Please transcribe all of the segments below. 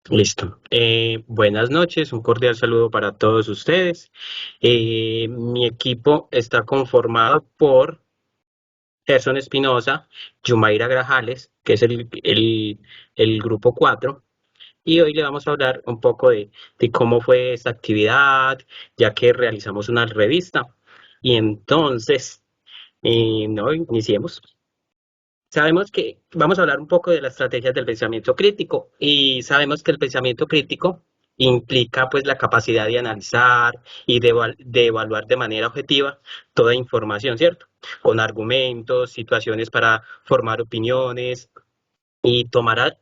Listo. Buenas noches, un cordial saludo para todos ustedes. Mi equipo está conformado por Gerson Espinosa, Yumaira Grajales, que es el grupo 4, y hoy le vamos a hablar un poco de cómo fue esta actividad, ya que realizamos una revista. Y entonces, no, iniciemos. Sabemos que vamos a hablar un poco de las estrategias del pensamiento crítico y sabemos que el pensamiento crítico implica pues la capacidad de analizar y de evaluar de manera objetiva toda información, ¿cierto? Con argumentos, situaciones para formar opiniones y tomar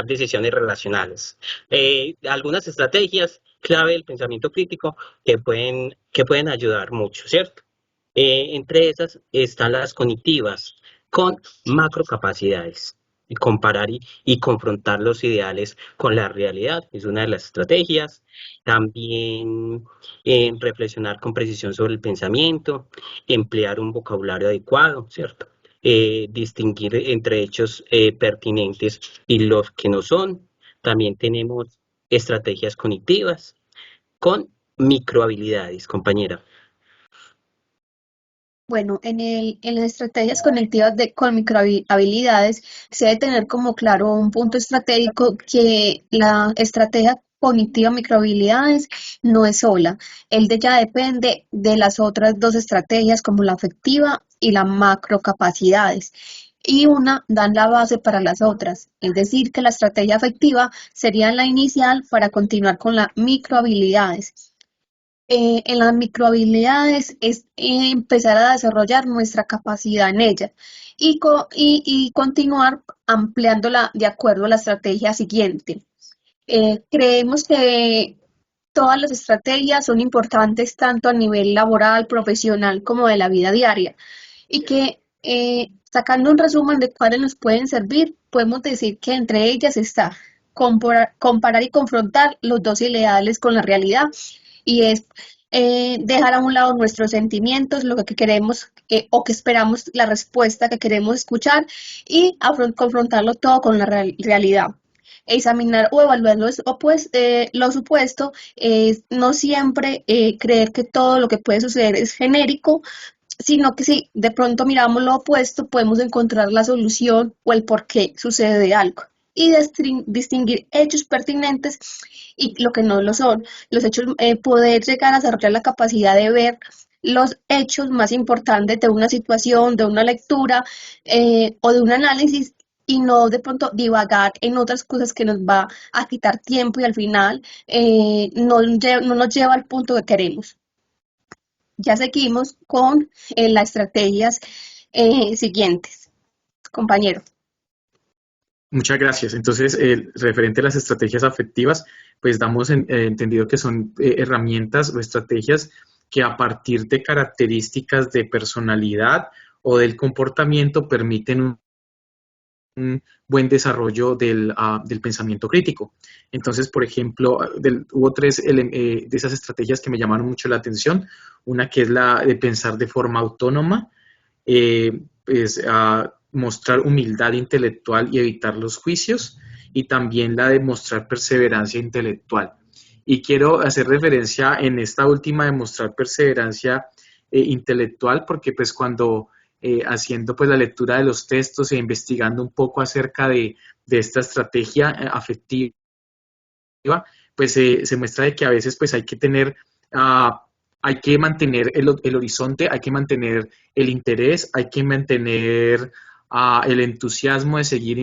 decisiones relacionales. Algunas estrategias clave del pensamiento crítico que pueden ayudar mucho, ¿cierto? Entre esas están las cognitivas con macrocapacidades. Y comparar y confrontar los ideales con la realidad es una de las estrategias. También reflexionar con precisión sobre el pensamiento, emplear un vocabulario adecuado, ¿cierto? Distinguir entre hechos pertinentes y los que no son. También tenemos estrategias cognitivas con microhabilidades, compañera. Bueno, en las estrategias conectivas con microhabilidades se debe tener como claro un punto estratégico que la estrategia cognitiva microhabilidades no es sola. El de ella depende de las otras dos estrategias como la afectiva y la macrocapacidades. Y una dan la base para las otras, es decir, que la estrategia afectiva sería la inicial para continuar con las microhabilidades. En las microhabilidades es empezar a desarrollar nuestra capacidad en ella y continuar ampliándola de acuerdo a la estrategia siguiente. Creemos que todas las estrategias son importantes tanto a nivel laboral, profesional como de la vida diaria y que sacando un resumen de cuáles nos pueden servir, podemos decir que entre ellas está comparar y confrontar los dos ideales con la realidad y es dejar a un lado nuestros sentimientos, lo que queremos o que esperamos, la respuesta que queremos escuchar y confrontarlo todo con la realidad. Examinar o evaluar lo supuesto es no siempre creer que todo lo que puede suceder es genérico, sino que si de pronto miramos lo opuesto, podemos encontrar la solución o el por qué sucede algo y distinguir hechos pertinentes y lo que no lo son. Los hechos, poder llegar a desarrollar la capacidad de ver los hechos más importantes de una situación, de una lectura o de un análisis y no de pronto divagar en otras cosas que nos va a quitar tiempo y al final no nos lleva al punto que queremos. Ya seguimos con las estrategias siguientes, compañero. Muchas gracias. Entonces, referente a las estrategias afectivas, pues damos entendido que son herramientas o estrategias que a partir de características de personalidad o del comportamiento permiten un buen desarrollo del pensamiento crítico. Entonces, por ejemplo, hubo tres de esas estrategias que me llamaron mucho la atención. Una que es la de pensar de forma autónoma, mostrar humildad intelectual y evitar los juicios, y también la de mostrar perseverancia intelectual. Y quiero hacer referencia en esta última de mostrar perseverancia intelectual, porque pues cuando haciendo pues la lectura de los textos e investigando un poco acerca de esta estrategia afectiva, pues se muestra de que a veces pues hay que tener, hay que mantener el horizonte, hay que mantener el interés, hay que mantener el entusiasmo de seguir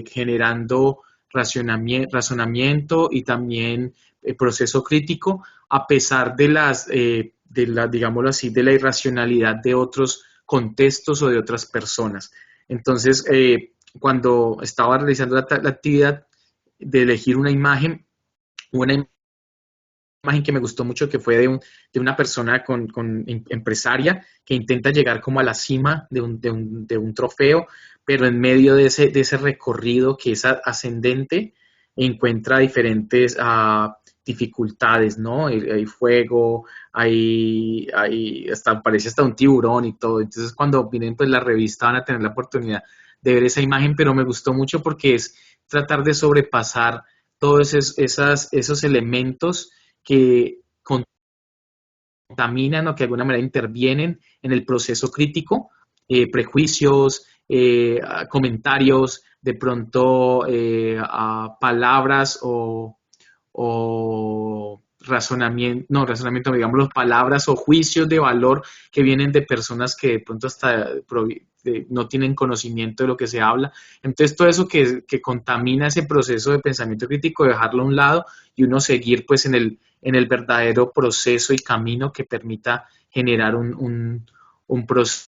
generando razonamiento y también proceso crítico, a pesar digámoslo así, de la irracionalidad de otros contextos o de otras personas. Entonces, cuando estaba realizando la actividad de elegir una imagen que me gustó mucho, que fue de una persona empresaria que intenta llegar como a la cima de un trofeo, pero en medio de ese recorrido que es ascendente, encuentra diferentes dificultades, ¿no? Hay fuego, parece hasta un tiburón y todo. Entonces, cuando vienen pues la revista van a tener la oportunidad de ver esa imagen, pero me gustó mucho porque es tratar de sobrepasar todos esos elementos que contaminan o que de alguna manera intervienen en el proceso crítico, prejuicios, comentarios, de pronto palabras o razonamiento, digamos, palabras o juicios de valor que vienen de personas que de pronto hasta no tienen conocimiento de lo que se habla. Entonces, todo eso que contamina ese proceso de pensamiento crítico, dejarlo a un lado y uno seguir pues en el verdadero proceso y camino que permita generar un proceso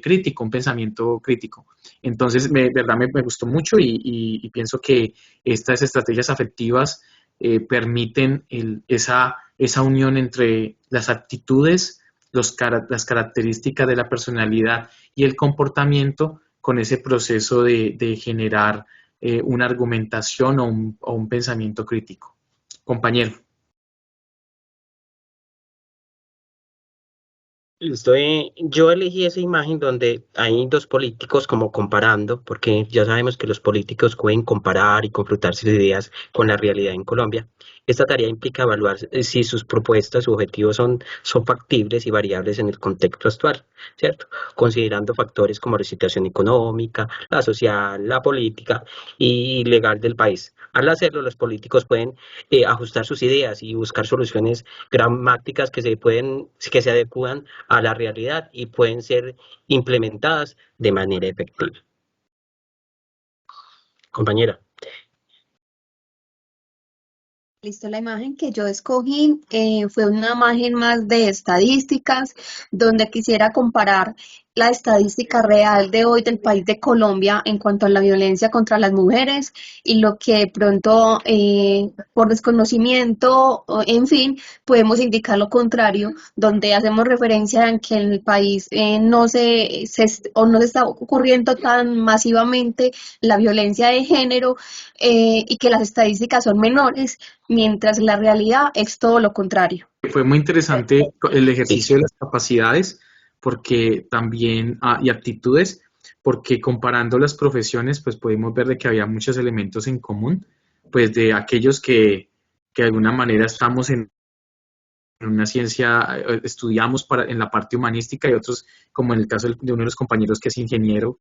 crítico, un pensamiento crítico. Entonces, verdad me gustó mucho y pienso que estas estrategias afectivas permiten esa unión entre las actitudes, las características de la personalidad y el comportamiento con ese proceso de generar una argumentación o un pensamiento crítico. Compañero. Yo elegí esa imagen donde hay dos políticos como comparando, porque ya sabemos que los políticos pueden comparar y confrontar sus ideas con la realidad en Colombia. Esta tarea implica evaluar si sus propuestas u objetivos son factibles y variables en el contexto actual, ¿cierto? Considerando factores como la situación económica, la social, la política y legal del país. Al hacerlo, los políticos pueden ajustar sus ideas y buscar soluciones gramáticas que se adecúan a la realidad y pueden ser implementadas de manera efectiva. Compañera. Listo, la imagen que yo escogí fue una imagen más de estadísticas, donde quisiera comparar la estadística real de hoy del país de Colombia en cuanto a la violencia contra las mujeres y lo que de pronto por desconocimiento, en fin, podemos indicar lo contrario, donde hacemos referencia a que en el país no se está ocurriendo tan masivamente la violencia de género y que las estadísticas son menores, mientras la realidad es todo lo contrario. Fue muy interesante el ejercicio de las capacidades porque también, y aptitudes, porque comparando las profesiones, pues pudimos ver de que había muchos elementos en común, pues de aquellos que de alguna manera estamos en una ciencia, estudiamos en la parte humanística y otros, como en el caso de uno de los compañeros que es ingeniero,